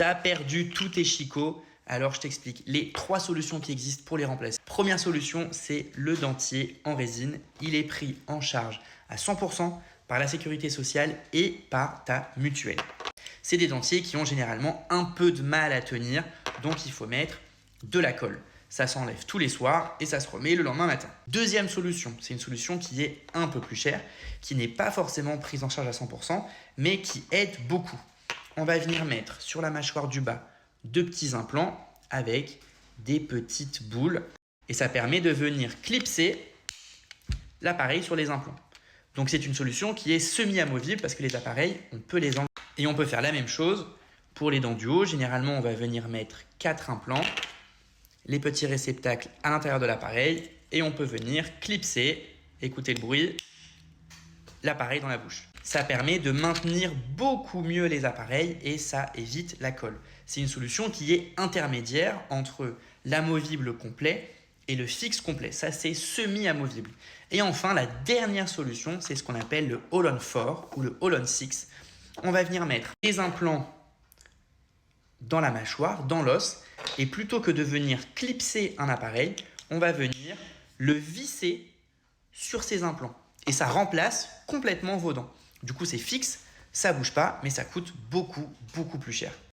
T'as perdu tous tes chicots. Alors, je t'explique les 3 solutions qui existent pour les remplacer. Première solution, c'est le dentier en résine. Il est pris en charge à 100% par la sécurité sociale et par ta mutuelle. C'est des dentiers qui ont généralement un peu de mal à tenir, donc il faut mettre de la colle. Ça s'enlève tous les soirs et ça se remet le lendemain matin. Deuxième solution, c'est une solution qui est un peu plus chère, qui n'est pas forcément prise en charge à 100%, mais qui aide beaucoup. On va venir mettre sur la mâchoire du bas 2 petits implants avec des petites boules et ça permet de venir clipser l'appareil sur les implants. Donc c'est une solution qui est semi-amovible parce que les appareils, on peut les enlever. Et on peut faire la même chose pour les dents du haut. Généralement, on va venir mettre 4 implants, les petits réceptacles à l'intérieur de l'appareil et on peut venir clipser, écoutez le bruit, l'appareil dans la bouche. Ça permet de maintenir beaucoup mieux les appareils et ça évite la colle. C'est une solution qui est intermédiaire entre l'amovible complet et le fixe complet. Ça, c'est semi-amovible. Et enfin, la dernière solution, c'est ce qu'on appelle le All-on 4 ou le All-on 6. On va venir mettre les implants dans la mâchoire, dans l'os, et plutôt que de venir clipser un appareil, on va venir le visser sur ces implants. Et ça remplace complètement vos dents. Du coup, c'est fixe, ça ne bouge pas, mais ça coûte beaucoup plus cher.